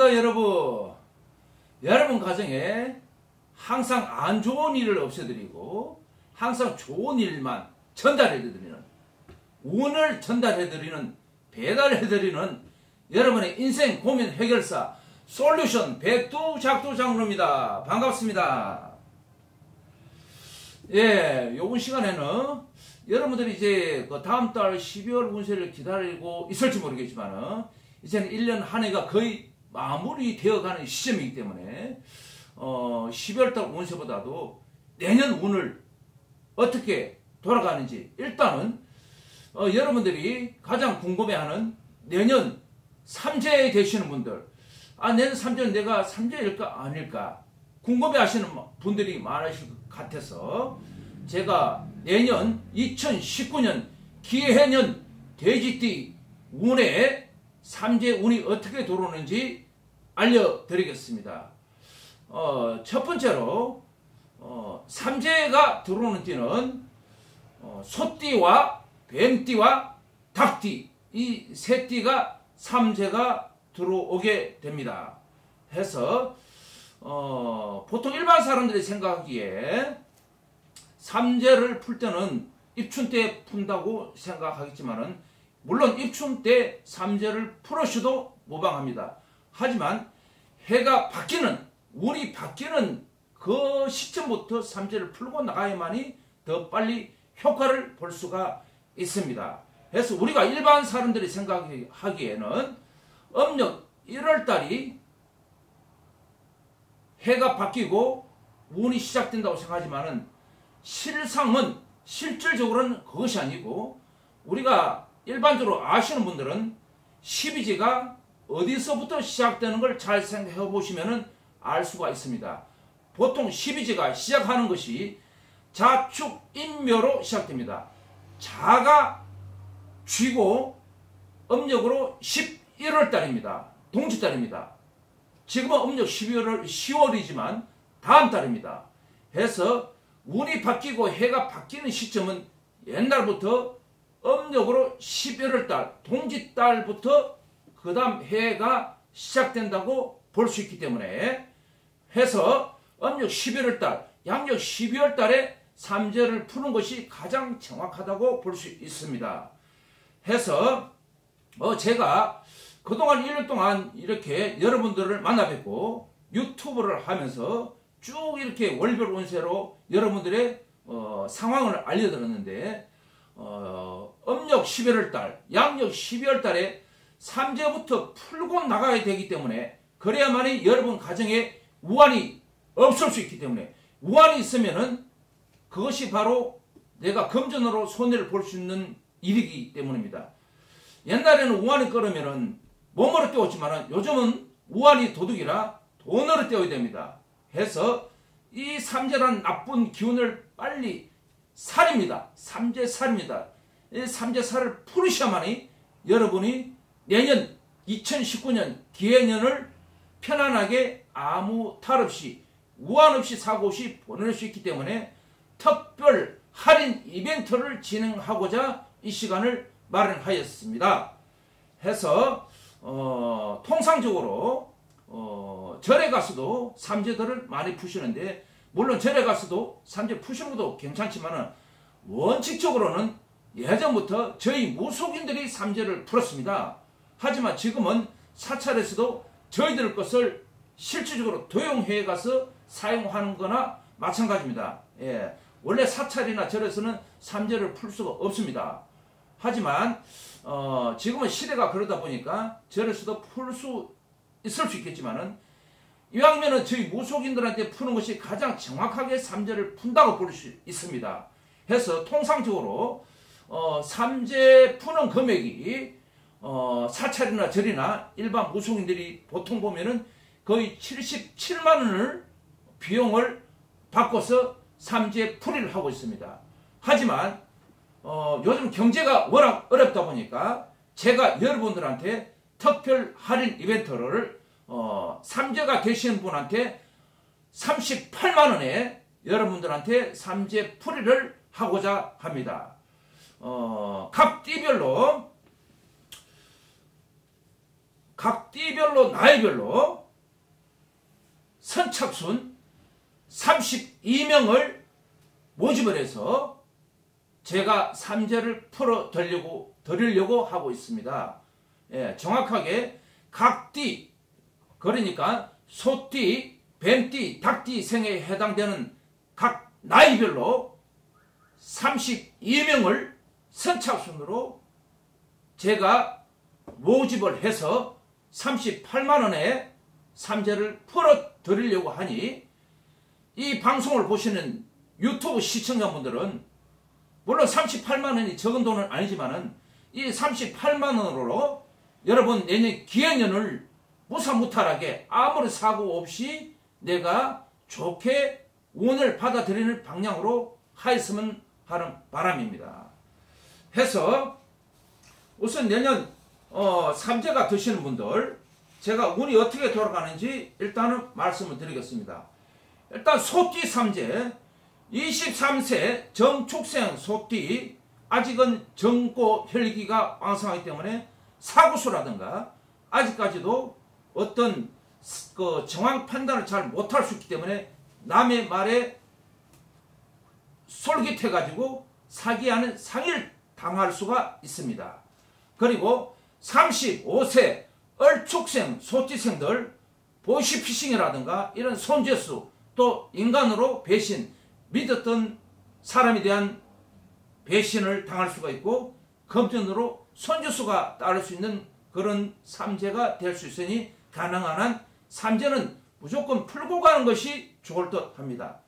안녕하십니까 여러분. 여러분 가정에 항상 안 좋은 일을 없애드리고 항상 좋은 일만 전달해드리는, 운을 전달해드리는, 배달해드리는 여러분의 인생 고민 해결사 솔루션 백두작두 장로입니다. 반갑습니다. 예, 요번 시간에는 여러분들이 이제 그 다음 달 12월 운세를 기다리고 있을지 모르겠지만 이제는 1년 한 해가 거의 마무리되어가는 시점이기 때문에 12월 달 운세보다도 내년 운을 어떻게 돌아가는지 일단은 여러분들이 가장 궁금해하는 내년 삼재 되시는 분들, 내년 삼재는 내가 삼재일까 아닐까 궁금해하시는 분들이 많으실 것 같아서 제가 내년 2019년 기해년 돼지띠 운에 삼재 운이 어떻게 들어오는지 알려드리겠습니다. 첫 번째로 삼재가 들어오는 띠는 소띠와 뱀띠와 닭띠, 이 세 띠가 삼재가 들어오게 됩니다. 해서 보통 일반 사람들이 생각하기에 삼재를 풀 때는 입춘 때 푼다고 생각하겠지만은 물론 입춘 때 삼재를 풀으셔도 무방합니다. 하지만 해가 바뀌는, 운이 바뀌는 그 시점부터 삼재를 풀고 나가야만이 더 빨리 효과를 볼 수가 있습니다. 그래서 우리가 일반 사람들이 생각하기에는 음력 1월달이 해가 바뀌고 운이 시작된다고 생각하지만은 실질적으로는 그것이 아니고, 우리가 일반적으로 아시는 분들은 12지가 어디서부터 시작되는 걸 잘 생각해 보시면 알 수가 있습니다. 보통 12지가 시작하는 것이 자축인묘로 시작됩니다. 자가 쥐고 음력으로 11월달입니다. 동지달입니다. 지금은 음력 10월이지만 다음 달입니다. 해서 운이 바뀌고 해가 바뀌는 시점은 옛날부터 음력으로 11월달 동지달부터 그 다음 해가 시작된다고 볼 수 있기 때문에 해서 음력 11월달 양력 12월달에 삼재를 푸는 것이 가장 정확하다고 볼 수 있습니다. 해서 제가 그동안 1년 동안 이렇게 여러분들을 만나 뵙고 유튜브를 하면서 쭉 이렇게 월별 운세로 여러분들의 상황을 알려드렸는데 음력 11월달 양력 12월달에 삼재부터 풀고 나가야 되기 때문에 그래야만이 여러분 가정에 우환이 없을 수 있기 때문에, 우환이 있으면은 그것이 바로 내가 금전으로 손해를 볼 수 있는 일이기 때문입니다. 옛날에는 우환이 끓으면은 몸으로 때웠지만 요즘은 우환이 도둑이라 돈으로 때워야 됩니다. 해서 이 삼재란 나쁜 기운을 빨리 살입니다. 삼재살입니다. 이 삼재살을 풀으셔야만이 여러분이 내년 2019년 기해년을 편안하게 아무 탈 없이 우환 없이 사고 없이 보낼 수 있기 때문에 특별 할인 이벤트를 진행하고자 이 시간을 마련하였습니다. 해서 통상적으로 절에 가서도 삼재들을 많이 푸시는데, 물론 절에 가서도 삼재 푸시는 것도 괜찮지만 원칙적으로는 예전부터 저희 무속인들이 삼재를 풀었습니다. 하지만 지금은 사찰에서도 저희들 것을 실질적으로 도용해 가서 사용하는 거나 마찬가지입니다. 예, 원래 사찰이나 절에서는 삼재를 풀 수가 없습니다. 하지만 지금은 시대가 그러다 보니까 절에서도 풀 수 있을 수 있겠지만은 이왕이면은 저희 무속인들한테 푸는 것이 가장 정확하게 삼재를 푼다고 볼 수 있습니다. 해서 통상적으로 삼재 푸는 금액이 사찰이나 절이나 일반 무속인들이 보통 보면은 거의 77만 원을 비용을 바꿔서 삼재 풀이를 하고 있습니다. 하지만 요즘 경제가 워낙 어렵다 보니까 제가 여러분들한테 특별 할인 이벤트를 삼재가 되시는 분한테 38만 원에 여러분들한테 삼재 풀이를 하고자 합니다. 각 띠별로 각 띠별로 나이별로 선착순 32명을 모집을 해서 제가 삼재를 풀어 드리려고 하고 있습니다. 예, 정확하게 각띠, 그러니까 소띠, 뱀띠, 닭띠 생에 해당되는 각 나이별로 32명을 선착순으로 제가 모집을 해서 38만원에 삼재를 풀어 드리려고 하니, 이 방송을 보시는 유튜브 시청자분들은 물론 38만원이 적은 돈은 아니지만은 이 38만원으로 여러분 내년 기해년을 무사무탈하게 아무런 사고 없이 내가 좋게 운을 받아들이는 방향으로 하였으면 하는 바람입니다. 해서 우선 내년 삼재가 드시는 분들, 제가 운이 어떻게 돌아가는지 일단은 말씀을 드리겠습니다. 일단 소띠 삼재 23세 정축생 소띠, 아직은 정고 혈기가 왕성하기 때문에 사구수라든가 아직까지도 어떤 그 정확 판단을 잘 못할 수 있기 때문에 남의 말에 솔깃해가지고 사기하는 상해를 당할 수가 있습니다. 그리고 35세 을축생 소띠생들 보이스피싱이라든가 이런 손재수, 또 인간으로 배신, 믿었던 사람에 대한 배신을 당할 수가 있고 금전으로 손재수가 따를 수 있는 그런 삼재가 될 수 있으니 가능한 한 삼재는 무조건 풀고 가는 것이 좋을 듯 합니다.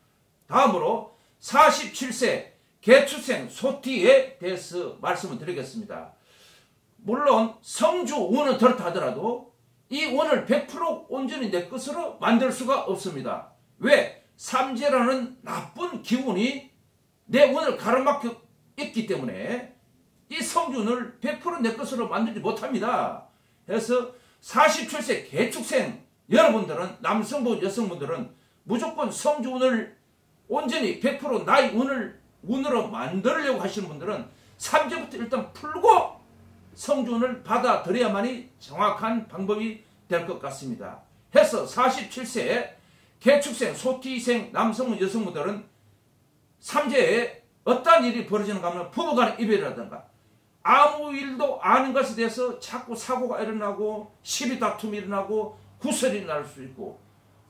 다음으로 47세 개축생 소띠에 대해서 말씀을 드리겠습니다. 물론 성주 운은 덜다 하더라도 이 운을 100% 온전히 내 것으로 만들 수가 없습니다. 왜? 삼재라는 나쁜 기운이 내 운을 가로막혀 있기 때문에 이 성주운을 100% 내 것으로 만들지 못합니다. 그래서 47세 개축생 여러분들은, 남성분 여성분들은 무조건 성주운을 온전히 100% 나의 운으로 만들려고 하시는 분들은 삼재부터 일단 풀고 성주운을 받아들여야만이 정확한 방법이 될 것 같습니다. 해서 47세 개축생 소띠생 남성분 여성분들은 삼재에 어떤 일이 벌어지는가 하면 부부간의 이별이라든가 아무 일도 아닌 것에 대해서 자꾸 사고가 일어나고 시비 다툼이 일어나고 구설이 날 수 있고,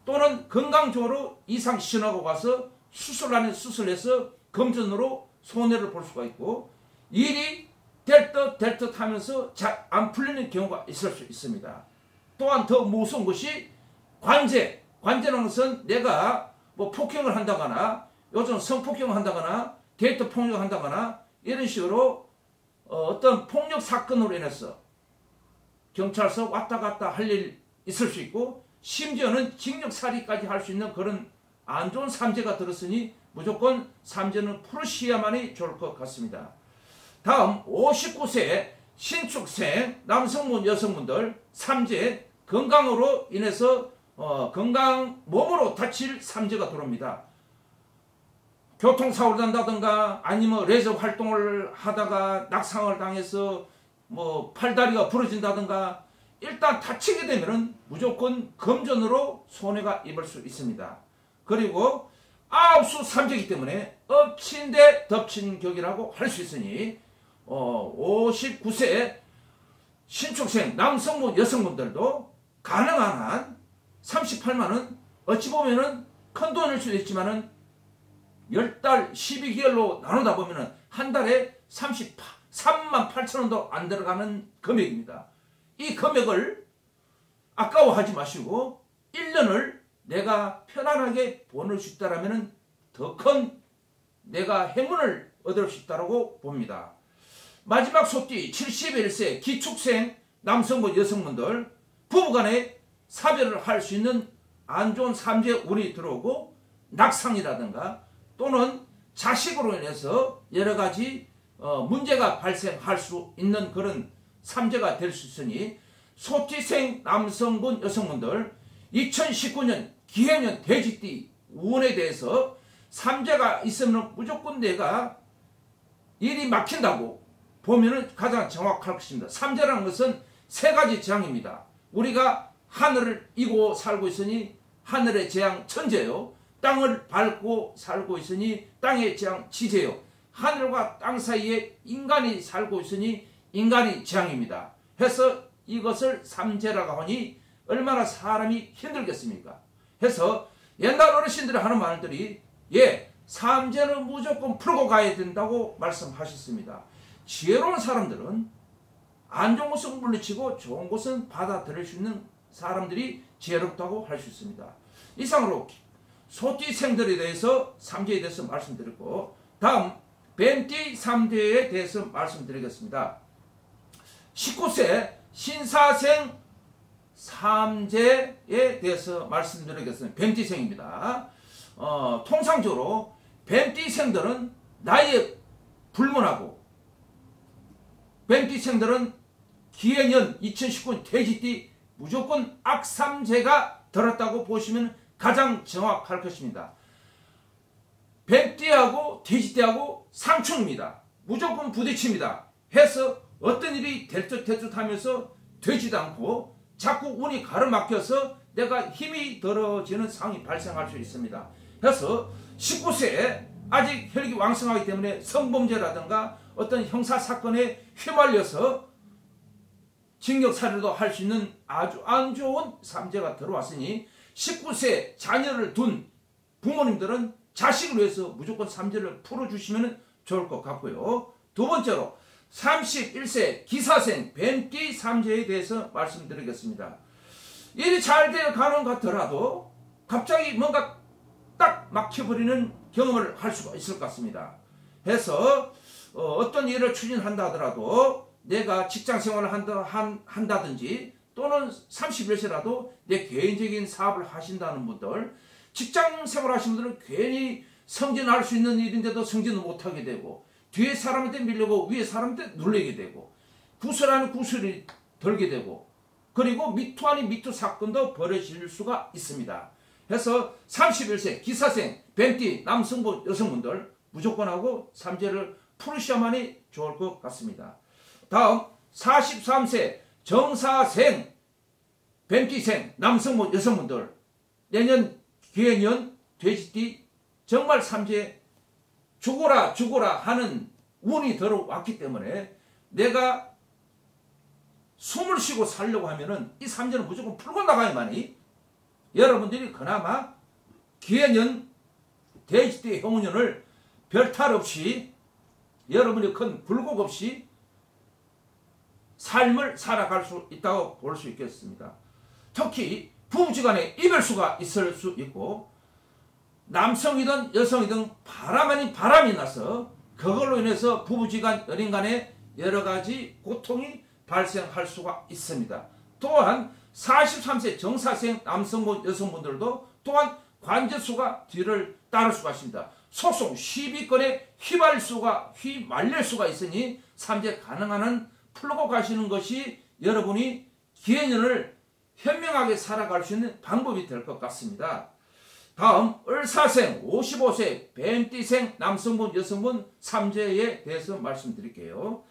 또는 건강적으로 이상 신하고 가서 수술 아닌 수술해서 금전으로 손해를 볼 수가 있고, 일이 될 듯 하면서 잘 안 풀리는 경우가 있을 수 있습니다. 또한 더 무서운 것이 관제라는 것은 내가 뭐 폭행을 한다거나 요즘 성폭행을 한다거나 데이트 폭력을 한다거나 이런 식으로 어떤 폭력 사건으로 인해서 경찰서 왔다 갔다 할 일 있을 수 있고, 심지어는 징역살이까지 할 수 있는 그런 안 좋은 삼재가 들었으니 무조건 삼재는 풀으셔야만이 좋을 것 같습니다. 다음 59세 신축생 남성분 여성분들 삼재, 건강으로 인해서 몸으로 다칠 삼재가 들어옵니다. 교통사고를 난다든가 아니면 레저 활동을 하다가 낙상을 당해서 뭐 팔다리가 부러진다든가, 일단 다치게 되면은 무조건 금전으로 손해가 입을 수 있습니다. 그리고 아홉수 삼재이기 때문에 엎친 데 덮친 격이라고 할 수 있으니 59세 신축생 남성분 여성분들도 가능한 한 38만원, 어찌 보면은 큰 돈일 수도 있지만은 10달 12개월로 나누다 보면은 한 달에 33만 8천원도 안 들어가는 금액입니다. 이 금액을 아까워하지 마시고 1년을 내가 편안하게 보낼 수 있다라면은 더 큰 내가 행운을 얻을 수 있다고 봅니다. 마지막 소띠 71세 기축생 남성분 여성분들 부부간에 사별을 할 수 있는 안 좋은 삼재 운이 들어오고 낙상이라든가 또는 자식으로 인해서 여러 가지 문제가 발생할 수 있는 그런 삼재가 될 수 있으니, 소띠생 남성분 여성분들 2019년 기해년 돼지띠 운에 대해서 삼재가 있으면 무조건 내가 일이 막힌다고 보면은 가장 정확할 것입니다. 삼재라는 것은 세 가지 재앙입니다. 우리가 하늘을 이고 살고 있으니 하늘의 재앙 천재요. 땅을 밟고 살고 있으니 땅의 재앙 지재요. 하늘과 땅 사이에 인간이 살고 있으니 인간이 재앙입니다. 해서 이것을 삼재라고 하니 얼마나 사람이 힘들겠습니까? 해서 옛날 어르신들이 하는 말들이 삼재는 무조건 풀고 가야 된다고 말씀하셨습니다. 지혜로운 사람들은 안 좋은 것은 물리치고 좋은 것은 받아들일 수 있는 사람들이 지혜롭다고 할 수 있습니다. 이상으로 소띠생들에 대해서 삼재에 대해서 말씀드렸고, 다음 뱀띠 삼재에 대해서 말씀드리겠습니다. 19세 신사생 삼재에 대해서 말씀드리겠습니다. 뱀띠생입니다. 통상적으로 뱀띠생들은 나이에 불문하고, 뱀띠생들은 기해년 2019년 돼지띠 무조건 악삼재가 들었다고 보시면 가장 정확할 것입니다. 뱀띠하고 돼지띠하고 상충입니다. 무조건 부딪힙니다. 해서 어떤 일이 될 듯 하면서 되지도 않고 자꾸 운이 가로막혀서 내가 힘이 들어지는 상황이 발생할 수 있습니다. 그래서 19세에 아직 혈기 왕성하기 때문에 성범죄라든가 어떤 형사사건에 휘말려서 징역살이도 할 수 있는 아주 안 좋은 삼재가 들어왔으니 19세 자녀를 둔 부모님들은 자식을 위해서 무조건 삼재를 풀어주시면 좋을 것 같고요. 두 번째로 31세 기사생 뱀띠 삼재에 대해서 말씀드리겠습니다. 일이 잘 되어가는 것 같더라도 갑자기 뭔가 딱 막혀버리는 경험을 할 수가 있을 것 같습니다. 해서 어떤 일을 추진한다 하더라도 내가 직장생활을 한다든지 또는 31세라도 내 개인적인 사업을 하신다는 분들, 직장생활 하시는 분들은 괜히 승진할 수 있는 일인데도 승진을 못하게 되고, 뒤에 사람한테 밀려고 위에 사람한테 눌리게 되고, 구슬 아닌 구슬이 들게 되고, 그리고 미투 아닌 미투 사건도 벌어질 수가 있습니다. 그래서 31세 기사생 뱀띠 남성분 여성분들 무조건 하고 삼재를 풀으셔야만이 좋을 것 같습니다. 다음 43세 정사생 뱀띠생 남성분 여성분들 내년 기해년 돼지띠 정말 삼재 죽어라 죽어라 하는 운이 들어왔기 때문에 내가 숨을 쉬고 살려고 하면은 이 삼재는 무조건 풀고 나가야만이 여러분들이 그나마 기해년 돼지띠 형운년을 별탈 없이 여러분이 큰 굴곡 없이 삶을 살아갈 수 있다고 볼 수 있겠습니다. 특히 부부지간에 이별수가 있을 수 있고, 남성이든 여성이든 바람 아닌 바람이 나서 그걸로 인해서 부부지간 연인간에 여러가지 고통이 발생할 수가 있습니다. 또한 43세 정사생 남성분 여성분들도 또한 관제수가 뒤를 따를 수가 있습니다. 소송 시비건에 휘말릴 수가 있으니 삼재 가능한 한 풀고 가시는 것이 여러분이 기해년을 현명하게 살아갈 수 있는 방법이 될 것 같습니다. 다음 을사생 55세 뱀띠생 남성분 여성분 삼재에 대해서 말씀드릴게요.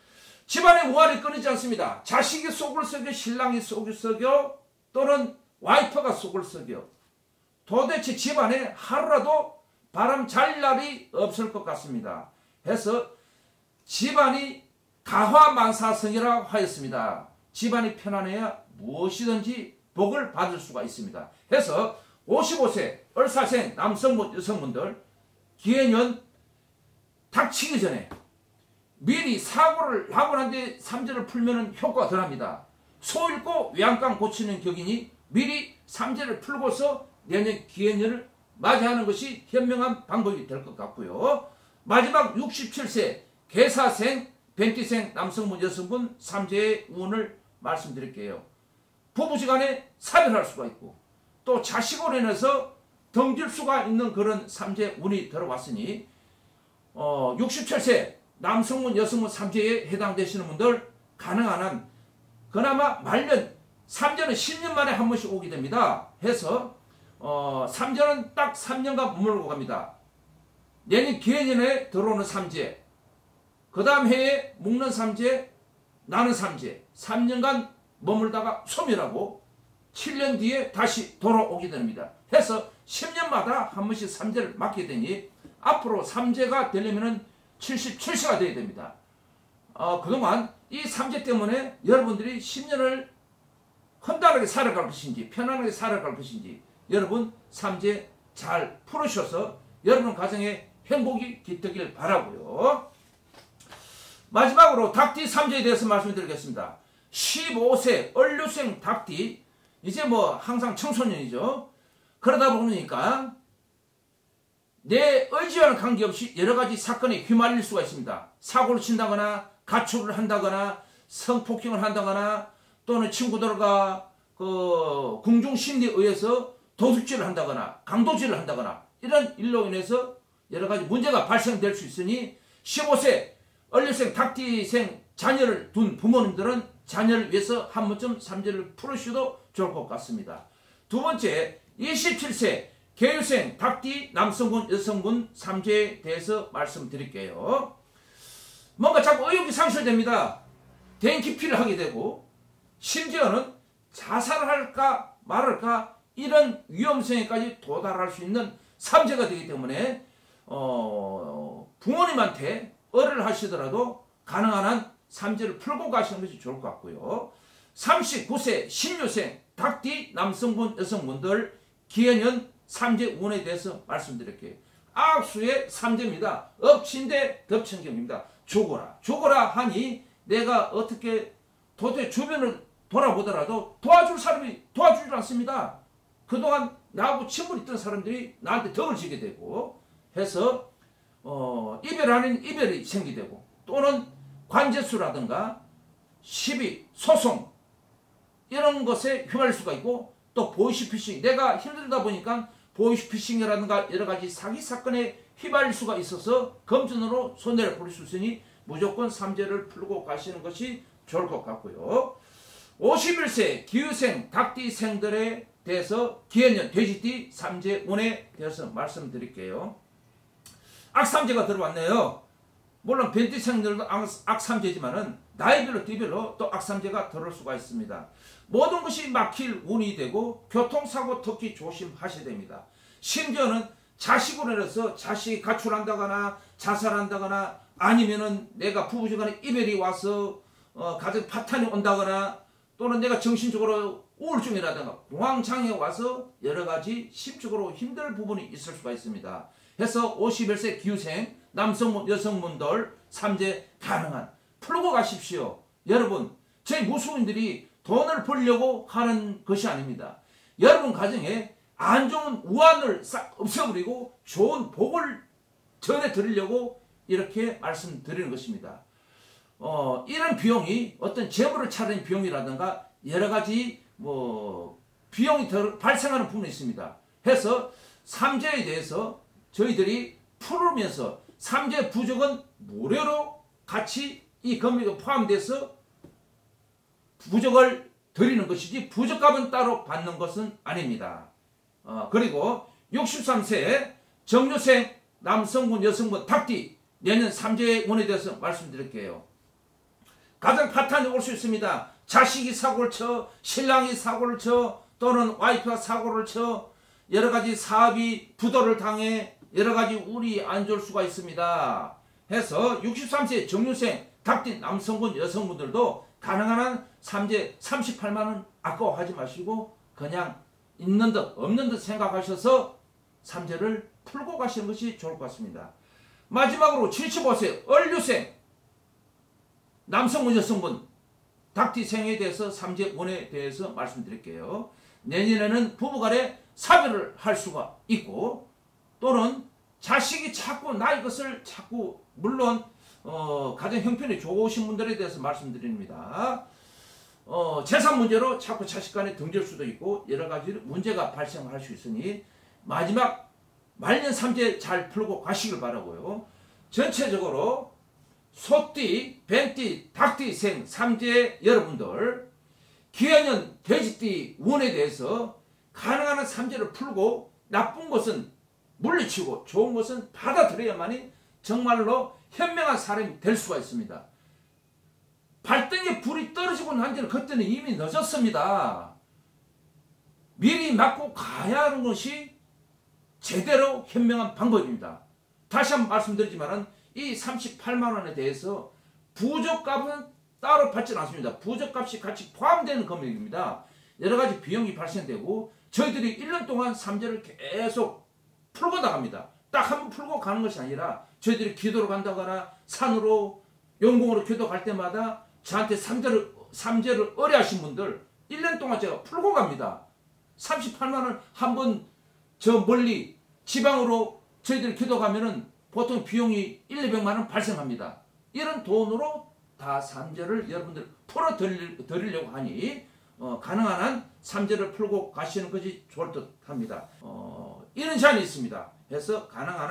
집안에 우환이 끊이지 않습니다. 자식이 속을 썩여 신랑이 속을 썩여 또는 와이프가 속을 썩여 도대체 집안에 하루라도 바람 잘 날이 없을 것 같습니다. 해서 집안이 가화만사성이라고 하였습니다. 집안이 편안해야 무엇이든지 복을 받을 수가 있습니다. 해서 55세 을사생 남성분 여성분들 기해년 닥치기 전에 미리 사고를 하고 난 뒤에 삼재를 풀면 효과가 덜합니다. 소 잃고 외양간 고치는 격이니 미리 삼재를 풀고서 내년 기해년을 맞이하는 것이 현명한 방법이 될 것 같고요. 마지막 67세 개사생 뱀띠생 남성분 여성분 삼재의 운을 말씀드릴게요. 부부지간에 사별할 수가 있고 또 자식으로 인해서 덩질 수가 있는 그런 삼재 운이 들어왔으니 67세 남성분 여성분 삼재에 해당되시는 분들 가능한 한 그나마 말년 삼재는 10년 만에 한 번씩 오게 됩니다. 해서 삼재는 딱 3년간 머물고 갑니다. 내년 기해년에 들어오는 삼재, 그 다음 해에 묵는 삼재, 나는 삼재 3년간 머물다가 소멸하고 7년 뒤에 다시 돌아오게 됩니다. 해서 10년마다 한 번씩 삼재를 맞게 되니 앞으로 삼재가 되려면 77세가 되어야 됩니다. 그동안 이 삼재 때문에 여러분들이 10년을 헌달하게 살아갈 것인지 편안하게 살아갈 것인지 여러분 삼재 잘 풀으셔서 여러분 가정에 행복이 깃들길 바라고요. 마지막으로 닭띠 삼재에 대해서 말씀드리겠습니다. 15세 을류생 닭띠 이제 뭐 항상 청소년이죠. 그러다 보니까 내 의지와는 관계없이 여러가지 사건에 휘말릴 수가 있습니다. 사고를 친다거나 가출을 한다거나 성폭행을 한다거나 또는 친구들과 그 궁중심리에 의해서 도둑질을 한다거나 강도질을 한다거나 이런 일로 인해서 여러가지 문제가 발생될 수 있으니 15세 을류생 닭띠생 자녀를 둔 부모님들은 자녀를 위해서 한 번쯤 삼재를 풀으셔도 좋을 것 같습니다. 두 번째 27세 계유생 닭띠 남성분 여성분 삼재에 대해서 말씀드릴게요. 뭔가 자꾸 의욕이 상실됩니다. denki피를 하게 되고 심지어는 자살을 할까 말할까 이런 위험성에까지 도달할 수 있는 삼재가 되기 때문에 부모님한테 어를 하시더라도 가능한 한 삼재를 풀고 가시는 것이 좋을 것 같고요. 39세 신유생 닭띠 남성분 여성분들 기해년 삼재 운에 대해서 말씀드릴게요. 악수의 삼재입니다. 엎친데 덮친경입니다. 죽어라 하니 내가 어떻게 도대체 주변을 돌아보더라도 도와줄 사람이 도와주질 않습니다. 그동안 나하고 친분이 있던 사람들이 나한테 덕을 지게 되고 해서 이별 아닌 이별이 생기게 되고 또는 관제수라든가 시비, 소송 이런 것에 휘말릴 수가 있고 또 보이스피싱 내가 힘들다 보니까 보이스피싱이라든가 여러가지 사기 사건에 휘말릴 수가 있어서 검증으로 손해를 볼 수 있으니 무조건 삼재를 풀고 가시는 것이 좋을 것 같고요. 51세 기유생 닭띠생들에 대해서 기해년 돼지띠 삼재 운에 대해서 말씀드릴게요. 악삼재가 들어왔네요. 물론 벤띠생들도 악삼재지만은 나이별로 띠별로 또 악삼재가 들어올 수가 있습니다. 모든 것이 막힐 운이 되고 교통사고 특히 조심하셔야 됩니다. 심지어는 자식으로 인해서 자식이 가출한다거나 자살한다거나 아니면은 내가 부부지간에 이별이 와서 가정 파탄이 온다거나 또는 내가 정신적으로 우울증이라든가 공황장애가 와서 여러가지 심적으로 힘들 부분이 있을 수가 있습니다. 해서 51세 기후생 남성분 여성분들 삼재 가능한 풀고 가십시오. 여러분 저희 무속인들이 돈을 벌려고 하는 것이 아닙니다. 여러분 가정에 안 좋은 우환을 싹 없애버리고 좋은 복을 전해드리려고 이렇게 말씀드리는 것입니다. 이런 비용이 어떤 재물을 차리는 비용이라든가 여러가지 비용이 발생하는 부분이 있습니다. 해서 삼재에 대해서 저희들이 풀으면서 삼재 부적은 무료로 같이 이 금액에 포함돼서 부적을 드리는 것이지 부적값은 따로 받는 것은 아닙니다. 그리고 63세 정유생 남성분 여성분 닭띠 내년 삼재의 운에 대해서 말씀드릴게요. 가장 파탄이 올 수 있습니다. 자식이 사고를 쳐 신랑이 사고를 쳐 또는 와이프가 사고를 쳐 여러가지 사업이 부도를 당해 여러가지 운이 안 좋을 수가 있습니다. 해서 63세 정유생 닭띠 남성분 여성분들도 가능한 한 삼재 38만원 아까워하지 마시고 그냥 있는 듯 없는 듯 생각하셔서 삼재를 풀고 가시는 것이 좋을 것 같습니다. 마지막으로 75세 을류생 남성분 여성분 닭띠생에 대해서 삼재운에 대해서 말씀드릴게요. 내년에는 부부간에 사별을 할 수가 있고 또는 자식이 자꾸 나의 것을 자꾸 물론 가정 형편이 좋으신 분들에 대해서 말씀드립니다. 재산 문제로 자꾸 자식 간에 등질 수도 있고 여러가지 문제가 발생할 수 있으니 마지막 말년 삼재 잘 풀고 가시길 바라고요. 전체적으로 소띠, 뱀띠, 닭띠생 삼재 여러분들 기해년 돼지띠 운에 대해서 가능한 한 삼재를 풀고 나쁜 것은 물리치고 좋은 것은 받아들여야만이 정말로 현명한 사람이 될 수가 있습니다. 발등에 불이 떨어지고 난 지는 그때는 이미 늦었습니다. 미리 맞고 가야 하는 것이 제대로 현명한 방법입니다. 다시 한번 말씀드리지만 이 38만 원에 대해서 부적값은 따로 받지 않습니다. 부적값이 같이 포함되는 금액입니다. 여러 가지 비용이 발생되고 저희들이 1년 동안 삼재를 계속 풀고 나갑니다. 딱 한 번 풀고 가는 것이 아니라 저희들이 기도로 간다거나 산으로 용궁으로 기도 갈 때마다 저한테 삼재를 의뢰하신 분들 1년 동안 제가 풀고 갑니다. 38만 원 한 번 저 멀리 지방으로 저희들이 기도 가면은 보통 비용이 1,200만 원 발생합니다. 이런 돈으로 다 삼재를 여러분들 풀어 드리려고 하니 가능한 한 삼재를 풀고 가시는 것이 좋을 듯 합니다. 이런 제안이 있습니다. 그래서 가능한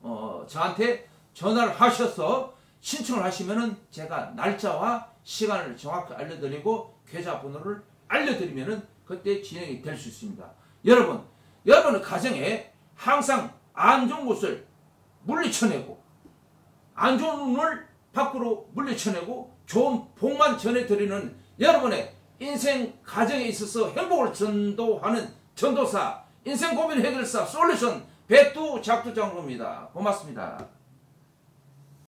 한 저한테 전화를 하셔서 신청을 하시면은 제가 날짜와 시간을 정확히 알려드리고 계좌번호를 알려드리면은 그때 진행이 될 수 있습니다. 여러분의 가정에 항상 안 좋은 것을 물리쳐내고 안 좋은 운을 밖으로 물리쳐내고 좋은 복만 전해드리는 여러분의 인생 가정에 있어서 행복을 전도하는 전도사 인생 고민 해결사 솔루션 백두 작두장로입니다. 고맙습니다.